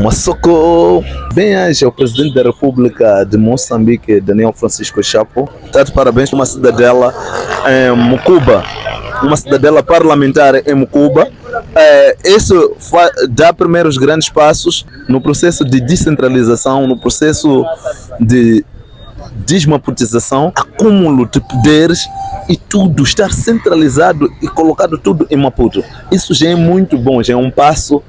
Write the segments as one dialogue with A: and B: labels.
A: Massoko bem-aja ao presidente da República de Moçambique, Daniel Francisco Chapo. Está de parabéns por uma cidadela em Mucuba, uma cidadela parlamentar em Mucuba. Isso dá primeiros grandes passos no processo de descentralização, no processo de desmaputização, acúmulo de poderes e tudo estar centralizado e colocado tudo em Maputo. Isso já é muito bom, já é um passo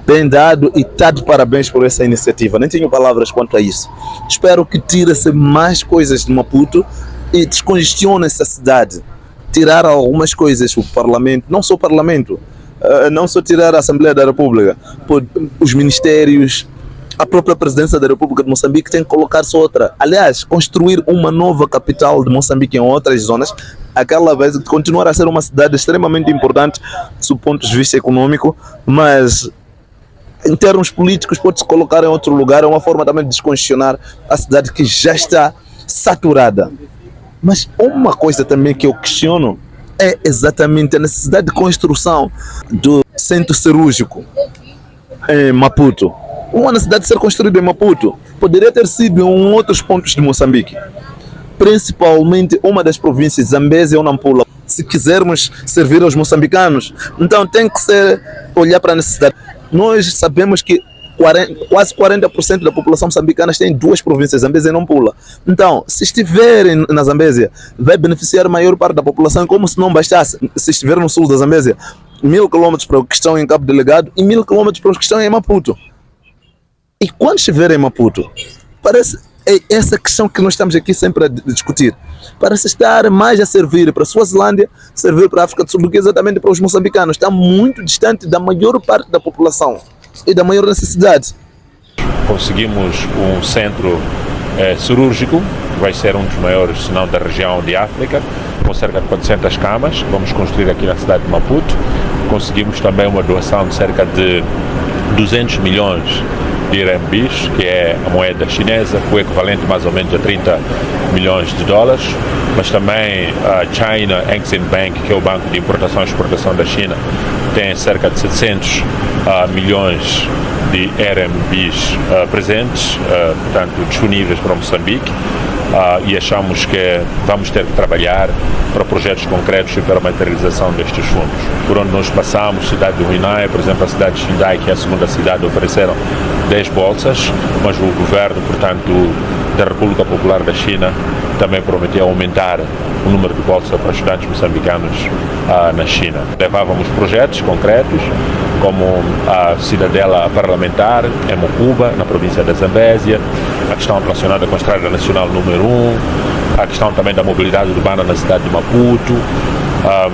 A: bem dado e está de parabéns por essa iniciativa. Nem tenho palavras quanto a isso. Espero que tire-se mais coisas de Maputo e descongestione essa cidade. Tirar algumas coisas, o Parlamento, não só o Parlamento, não só tirar a Assembleia da República, os ministérios, a própria Presidência da República de Moçambique tem que colocar-se outra. Aliás, construir uma nova capital de Moçambique em outras zonas, aquela vez continuar a ser uma cidade extremamente importante do ponto de vista econômico, mas em termos políticos pode-se colocar em outro lugar. É uma forma também de descongestionar a cidade que já está saturada. Mas uma coisa também que eu questiono é exatamente a necessidade de construção do centro cirúrgico em Maputo. Uma necessidade de ser construído em Maputo poderia ter sido em outros pontos de Moçambique, principalmente uma das províncias, Zambésia ou Nampula. Se quisermos servir aos moçambicanos, então tem que ser olhar para a necessidade. Nós sabemos que quase 40% da população moçambicana tem duas províncias, Zambésia e Nampula. Então, se estiverem na Zambésia, vai beneficiar a maior parte da população, como se não bastasse. Se estiver no sul da Zambésia, 1000 km para os que estão em Cabo Delegado e 1000 km para os que estão em Maputo. E quando estiver em Maputo, parece essa questão que nós estamos aqui sempre a discutir. Parece estar mais a servir para a Suazilândia, servir para a África do Sul do que exatamente para os moçambicanos. Está muito distante da maior parte da população e da maior necessidade.
B: Conseguimos um centro cirúrgico, que vai ser um dos maiores, se não da região de África, com cerca de 400 camas. Vamos construir aqui na cidade de Maputo. Conseguimos também uma doação de cerca de 200 milhões de RMBs, que é a moeda chinesa, o equivalente mais ou menos a 30 milhões de dólares, mas também a China Exim Bank, que é o banco de importação e exportação da China, tem cerca de 700 milhões de RMBs presentes, portanto disponíveis para Moçambique, e achamos que vamos ter que trabalhar para projetos concretos e para a materialização destes fundos. Por onde nós passamos, cidade do Huinay, por exemplo, a cidade de Xindai, que é a segunda cidade, ofereceram 10 bolsas, mas o governo, portanto, da República Popular da China também prometeu aumentar o número de bolsas para estudantes moçambicanos na China. Levávamos projetos concretos, como a cidadela parlamentar em Mucuba, na província da Zambésia, a questão relacionada com a Estrada Nacional número 1, a questão também da mobilidade urbana na cidade de Maputo,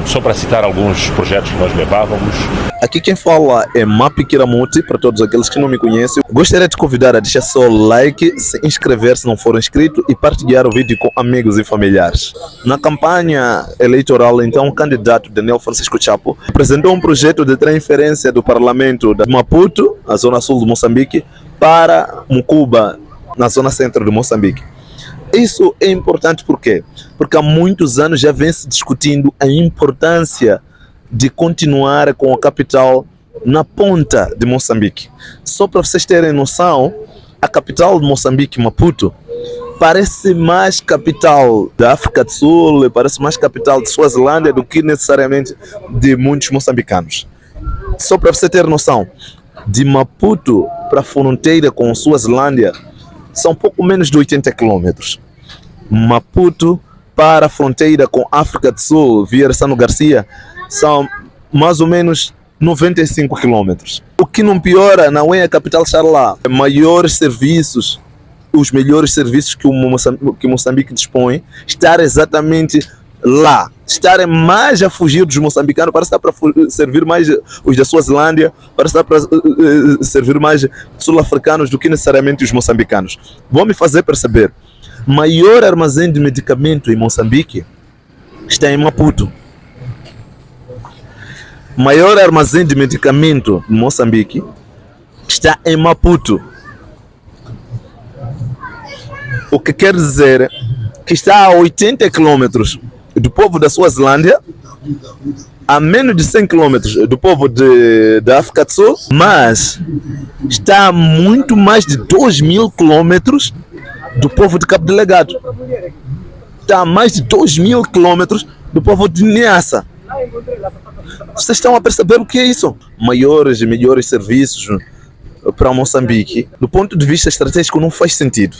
B: só para citar alguns projetos que nós levávamos.
A: Aqui quem fala é Mapi Kiramuti, para todos aqueles que não me conhecem. Gostaria de convidar a deixar seu like, se inscrever se não for inscrito e partilhar o vídeo com amigos e familiares. Na campanha eleitoral, então, o candidato Daniel Francisco Chapo apresentou um projeto de transferência do Parlamento de Maputo, a zona sul de Moçambique, para Mucuba, na zona centro de Moçambique. Isso é importante por quê? Porque há muitos anos já vem se discutindo a importância de continuar com a capital na ponta de Moçambique. Só para vocês terem noção, a capital de Moçambique, Maputo, parece mais capital da África do Sul, parece mais capital de Suazilândia do que necessariamente de muitos moçambicanos. Só para você ter noção, de Maputo para a fronteira com Suazilândia são pouco menos de 80 quilômetros. Maputo para a fronteira com África do Sul, via Sano Garcia, são mais ou menos 95 quilômetros. O que não piora não é a capital estar lá. Maiores serviços, os melhores serviços que Moçambique dispõe, estar exatamente lá. Estarem mais a fugir dos moçambicanos, para estar para servir mais os da Suazilândia, para estar para servir mais sul-africanos do que necessariamente os moçambicanos. Vão me fazer perceber, maior armazém de medicamento em Moçambique está em Maputo. Maior armazém de medicamento em Moçambique está em Maputo. O que quer dizer que está a 80 quilômetros do povo da Suazilândia a menos de 100 quilômetros do povo da África do Sul, mas está a muito mais de 2.000 quilômetros do povo de Cabo Delgado. Está a mais de 2.000 quilômetros do povo de Niassa. Vocês estão a perceber o que é isso? Maiores e melhores serviços para Moçambique, do ponto de vista estratégico, não faz sentido.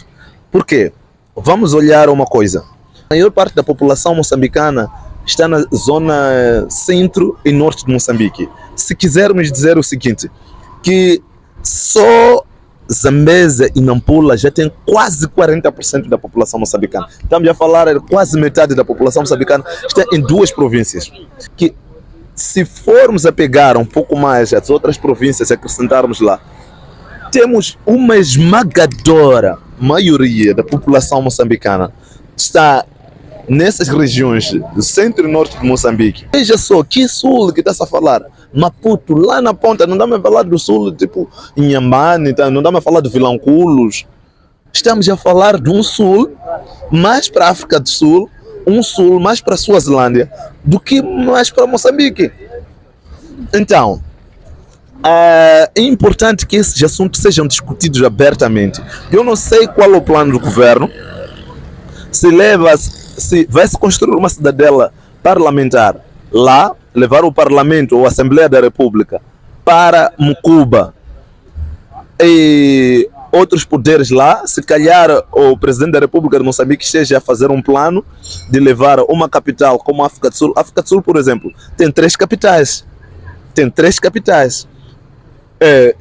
A: Por quê? Vamos olhar uma coisa. A maior parte da população moçambicana está na zona centro e norte de Moçambique. Se quisermos dizer o seguinte, que só Zambésia e Nampula já tem quase 40% da população moçambicana. Estamos a falar quase metade da população moçambicana está em duas províncias. Que se formos a pegar um pouco mais as outras províncias e acrescentarmos lá, temos uma esmagadora maioria da população moçambicana está nessas regiões do centro e norte de Moçambique. Veja só, que sul que está a falar? Maputo, lá na ponta, não dá a falar do sul, tipo Inhambane, não dá a falar de Vilanculos. Estamos a falar de um sul mais para a África do Sul, um sul mais para a Suazilândia, do que mais para Moçambique. Então, é importante que esses assuntos sejam discutidos abertamente. Eu não sei qual é o plano do governo, se vai se construir uma cidadela parlamentar lá, levar o Parlamento ou a Assembleia da República para Mucuba e outros poderes lá. Se calhar o Presidente da República de Moçambique esteja a fazer um plano de levar uma capital como a África do Sul. A África do Sul, por exemplo, tem três capitais.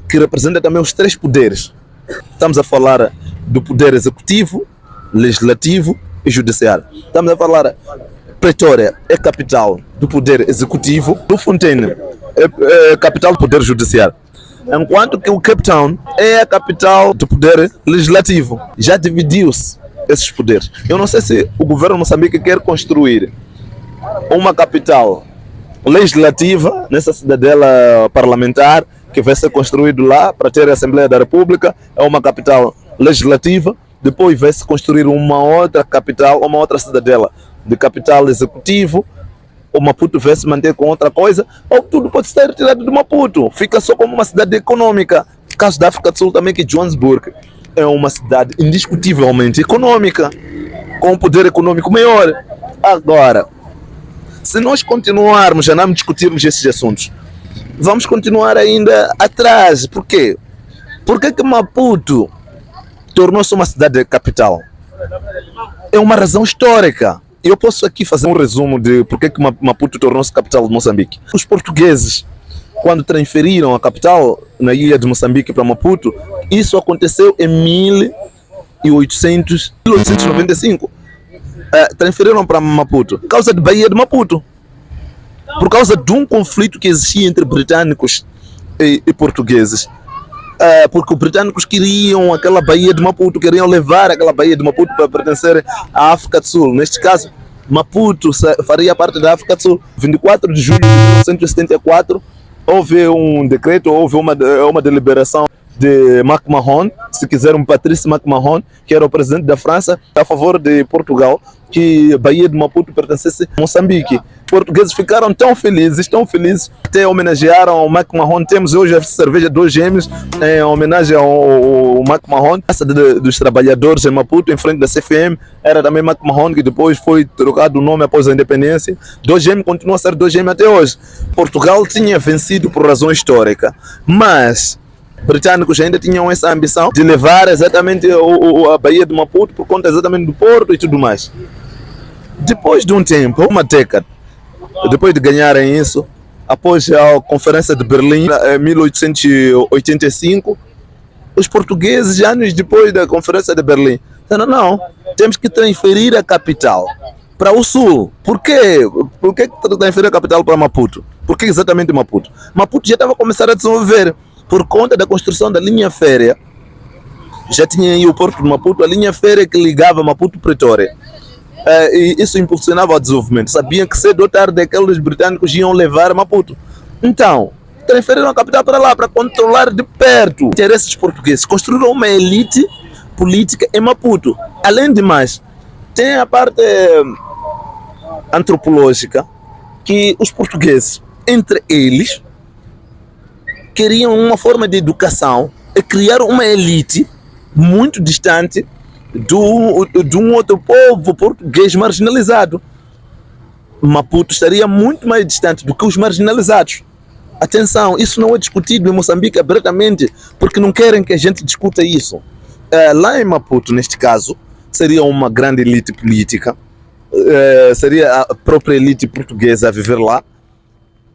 A: Que representa também os três poderes. Estamos a falar do poder executivo, legislativo e judiciário. Estamos a falar, Pretória é capital do poder executivo, Bloemfontein é capital do poder judiciário, enquanto que o Cape Town é a capital do poder legislativo. Já dividiu-se esses poderes. Eu não sei se o governo de Moçambique quer construir uma capital legislativa nessa cidadela parlamentar que vai ser construído lá para ter a Assembleia da República, é uma capital legislativa, depois vai se construir uma outra capital, uma outra cidadela de capital executivo, o Maputo vai se manter com outra coisa, ou tudo pode ser retirado do Maputo, fica só como uma cidade econômica. No caso da África do Sul também, que Johannesburg é uma cidade indiscutivelmente econômica, com um poder econômico maior. Agora, se nós continuarmos a não discutirmos esses assuntos, vamos continuar ainda atrás. Por quê? Por que Maputo tornou-se uma cidade capital? É uma razão histórica. Eu posso aqui fazer um resumo de por que Maputo tornou-se capital de Moçambique. Os portugueses, quando transferiram a capital na ilha de Moçambique para Maputo, isso aconteceu em 1895. Transferiram para Maputo por causa de Baía de Maputo, por causa de um conflito que existia entre britânicos e portugueses, porque os britânicos queriam aquela Baía de Maputo, queriam levar aquela Baía de Maputo para pertencer à África do Sul. Neste caso, Maputo faria parte da África do Sul. 24 de julho de 1974 houve um decreto, houve uma deliberação de McMahon, se quiserem, Patrice McMahon, que era o presidente da França, a favor de Portugal, que Baía de Maputo pertencesse a Moçambique. Portugueses ficaram tão felizes, até homenagearam o McMahon. Temos hoje a cerveja Dois Gêmeos em homenagem ao McMahon. A Praça dos Trabalhadores em Maputo, em frente da CFM, era também McMahon, que depois foi trocado o nome após a independência. Dois Gêmeos continua a ser Dois Gêmeos até hoje. Portugal tinha vencido por razão histórica, mas britânicos ainda tinham essa ambição de levar exatamente a Baía de Maputo por conta exatamente do porto e tudo mais. Depois de um tempo, uma década, depois de ganharem isso, após a Conferência de Berlim, em 1885, os portugueses, anos depois da Conferência de Berlim, disseram: não, temos que transferir a capital para o sul. Por quê? Por que transferir a capital para Maputo? Por que exatamente Maputo? Maputo já estava a começar a desenvolver. Por conta da construção da linha férrea, já tinha aí o porto de Maputo, a linha férrea que ligava Maputo a Pretória. E isso impulsionava o desenvolvimento. Sabiam que cedo ou tarde aqueles britânicos iam levar Maputo. Então, transferiram a capital para lá, para controlar de perto os interesses portugueses. Construíram uma elite política em Maputo. Além de mais, tem a parte antropológica, que os portugueses, entre eles, queriam uma forma de educação e criar uma elite muito distante de um outro povo português marginalizado. Maputo estaria muito mais distante do que os marginalizados. Atenção, isso não é discutido em Moçambique abertamente, porque não querem que a gente discuta isso. Lá em Maputo, neste caso, seria uma grande elite política, seria a própria elite portuguesa a viver lá,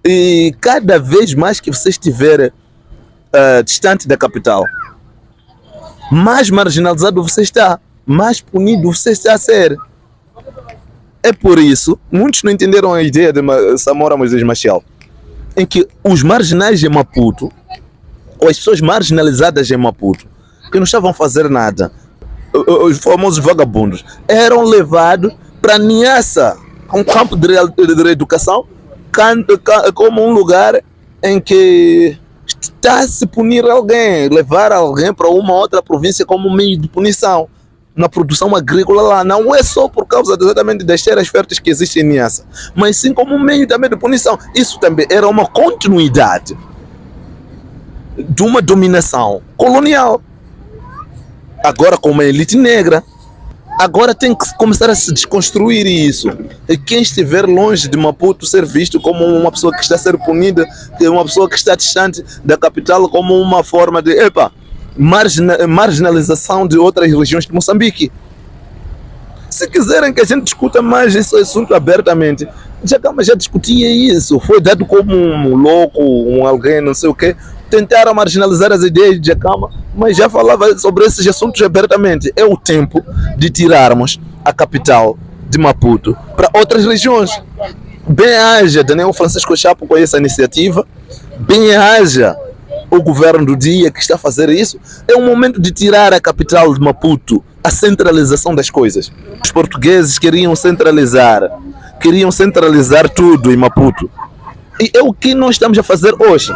A: e cada vez mais que você estiver distante da capital, mais marginalizado você está, mais punido você está a ser. É por isso, muitos não entenderam a ideia de Samora Moisés Machel, em que os marginais em Maputo, ou as pessoas marginalizadas em Maputo, que não estavam a fazer nada, os famosos vagabundos, eram levados para Niassa, um campo de reeducação, como um lugar em que está a se punir alguém, levar alguém para uma outra província como meio de punição. Na produção agrícola lá, não é só por causa exatamente das terras férteis que existem em Niassa, mas sim como um meio também de punição. Isso também era uma continuidade de uma dominação colonial, agora com uma elite negra. Agora tem que começar a se desconstruir isso. E quem estiver longe de Maputo ser visto como uma pessoa que está a ser punida, uma pessoa que está distante da capital, como uma forma de marginalização de outras regiões de Moçambique. Se quiserem que a gente discuta mais esse assunto abertamente, já discutia isso. Foi dado como um louco, alguém não sei o quê. Tentaram marginalizar as ideias de Jacama, mas já falava sobre esses assuntos abertamente. É o tempo de tirarmos a capital de Maputo para outras regiões. Bem-haja Daniel Francisco Chapo com essa iniciativa, bem-haja o governo do dia que está a fazer isso. É o momento de tirar a capital de Maputo, a centralização das coisas. Os portugueses queriam centralizar tudo em Maputo. E é o que nós estamos a fazer hoje.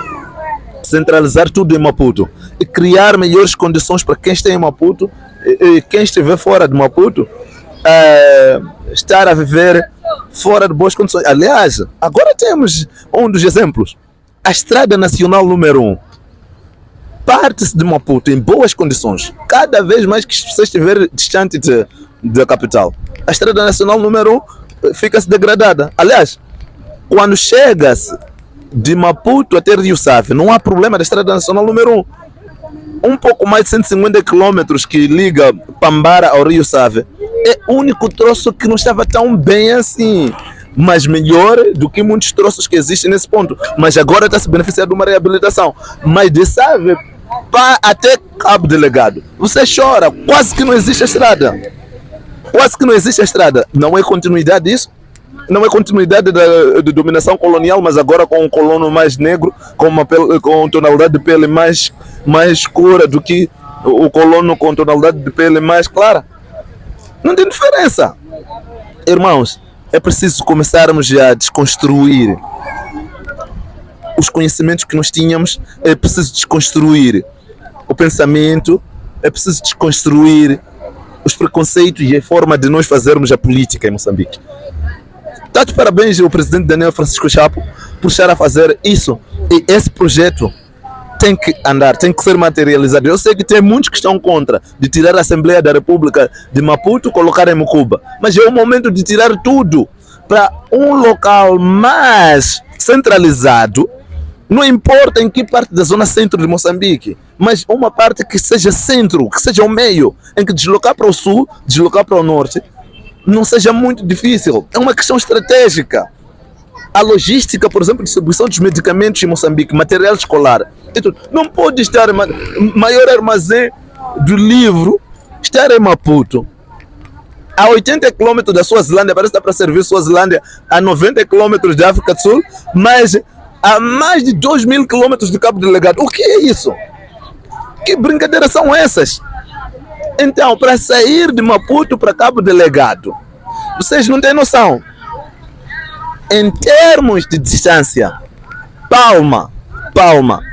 A: Centralizar tudo em Maputo e criar melhores condições para quem está em Maputo e quem estiver fora de Maputo estar a viver fora de boas condições. Aliás, agora temos um dos exemplos. A Estrada Nacional número 1 parte-se de Maputo em boas condições. Cada vez mais que você estiver distante da capital, a Estrada Nacional número 1 fica-se degradada. Aliás, quando chega-se de Maputo até Rio Save, não há problema da Estrada Nacional número 1. Um pouco mais de 150 km que liga Pambara ao Rio Save. É o único troço que não estava tão bem assim, mas melhor do que muitos troços que existem nesse ponto. Mas agora está se beneficiando de uma reabilitação. Mas de Save até Cabo Delegado, você chora, quase que não existe a estrada. Quase que não existe a estrada. Não é continuidade disso? Não é continuidade da dominação colonial, mas agora com um colono mais negro, com tonalidade de pele mais escura do que o colono com tonalidade de pele mais clara? Não tem diferença. Irmãos, é preciso começarmos a desconstruir os conhecimentos que nós tínhamos. É preciso desconstruir o pensamento, é preciso desconstruir os preconceitos e a forma de nós fazermos a política em Moçambique. Tá de parabéns ao presidente Daniel Francisco Chapo por estar a fazer isso. E esse projeto tem que andar, tem que ser materializado. Eu sei que tem muitos que estão contra de tirar a Assembleia da República de Maputo e colocar em Mucuba. Mas é o momento de tirar tudo para um local mais centralizado. Não importa em que parte da zona centro de Moçambique, mas uma parte que seja centro, que seja o meio, em que deslocar para o sul, deslocar para o norte, não seja muito difícil. É uma questão estratégica. A logística, por exemplo, distribuição dos medicamentos em Moçambique, material escolar, não pode estar maior armazém do livro estar em Maputo. A 80 km da Suazilândia, parece que dá para servir Suazilândia a 90 km da África do Sul, mas a mais de 2.000 km de Cabo Delegado. O que é isso? Que brincadeiras são essas? Então, para sair de Maputo para Cabo Delegado, vocês não têm noção. Em termos de distância, Palma,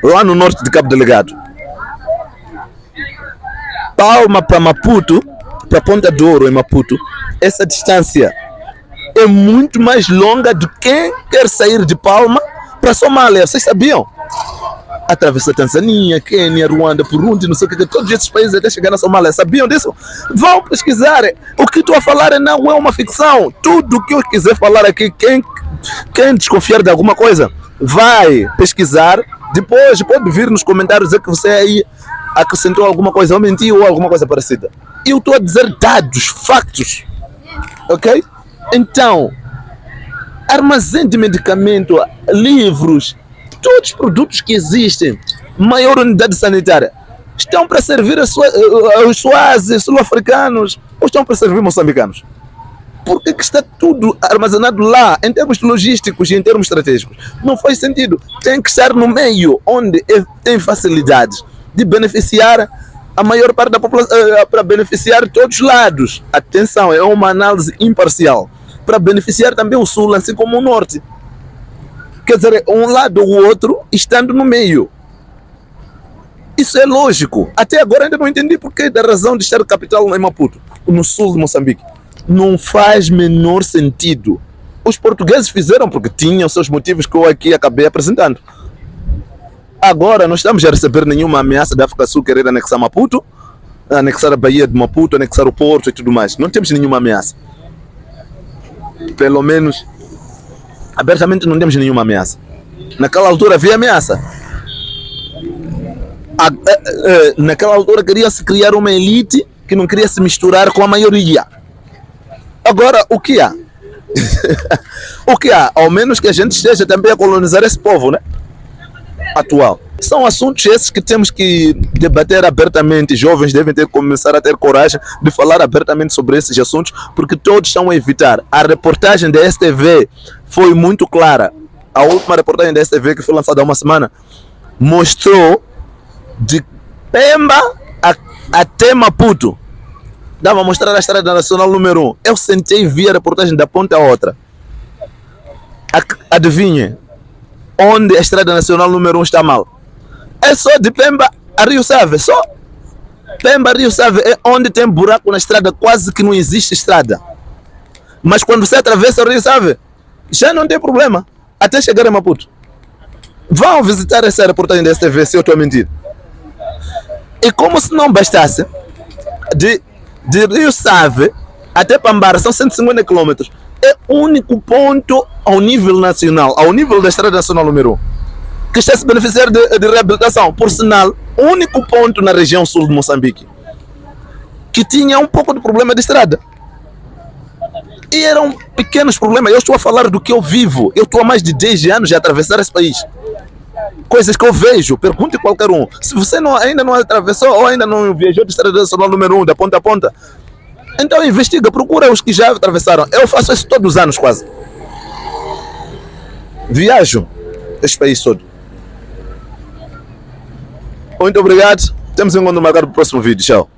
A: lá no norte de Cabo Delegado, Palma para Maputo, para Ponta de Ouro em Maputo, essa distância é muito mais longa do que quem quer sair de Palma para Somália. Vocês sabiam? Atravessa Tanzânia, Quênia, Ruanda, Burundi, não sei o que, todos esses países até chegar na Somália. Sabiam disso? Vão pesquisar. O que estou a falar não é uma ficção. Tudo o que eu quiser falar aqui, quem desconfiar de alguma coisa, vai pesquisar. Depois pode vir nos comentários dizer que você aí acrescentou alguma coisa, ou mentiu, ou alguma coisa parecida. Eu estou a dizer dados, factos. Ok? Então, armazém de medicamento, livros, todos os produtos que existem, maior unidade sanitária, estão para servir aos suazes, sul-africanos, ou estão para servir moçambicanos? Por que está tudo armazenado lá, em termos logísticos e em termos estratégicos? Não faz sentido. Tem que estar no meio, onde tem facilidades de beneficiar a maior parte da população, para beneficiar todos os lados. Atenção, é uma análise imparcial. Para beneficiar também o sul, assim como o norte. Quer dizer, um lado ou o outro estando no meio. Isso é lógico. Até agora ainda não entendi porque da razão de estar capital em Maputo, no sul de Moçambique. Não faz menor sentido. Os portugueses fizeram porque tinham seus motivos que eu aqui acabei apresentando. Agora não estamos a receber nenhuma ameaça da África do Sul querer anexar Maputo, anexar a Baía de Maputo, anexar o Porto e tudo mais. Não temos nenhuma ameaça. Pelo menos abertamente não temos nenhuma ameaça. Naquela altura havia ameaça. Naquela altura queria-se criar uma elite que não queria se misturar com a maioria. Agora, o que há? O que há? Ao menos que a gente esteja também a colonizar esse povo, né? Atual. São assuntos esses que temos que debater abertamente. Jovens devem começar a ter coragem de falar abertamente sobre esses assuntos, porque todos estão a evitar. A reportagem da STV foi muito clara. A última reportagem da STV, que foi lançada há uma semana, mostrou de Pemba até Maputo. Dava a mostrar a Estrada Nacional número 1. Eu sentei e vi a reportagem da ponta a outra. Adivinhe onde a Estrada Nacional número 1 está mal? É só de Pemba a Rio Save. Só Pemba a Rio Save é onde tem buraco na estrada, quase que não existe estrada. Mas quando você atravessa o Rio Save, já não tem problema até chegar a Maputo. Vão visitar essa reportagem da STV, se eu estou a mentir. E como se não bastasse, de Rio Save até Pambara são 150 km. É o único ponto ao nível nacional, ao nível da Estrada Nacional número 1, que está a se beneficiar de reabilitação. Por sinal, o único ponto na região sul de Moçambique que tinha um pouco de problema de estrada. E eram pequenos problemas. Eu estou a falar do que eu vivo. Eu estou há mais de 10 anos a atravessar esse país. Coisas que eu vejo, pergunte qualquer um. Se você ainda não atravessou ou ainda não viajou de Estrada Nacional número 1, da ponta a ponta, então investiga, procura os que já atravessaram. Eu faço isso todos os anos quase. Viajo este país todo. Muito obrigado. Temos um encontro marcado para o próximo vídeo. Tchau.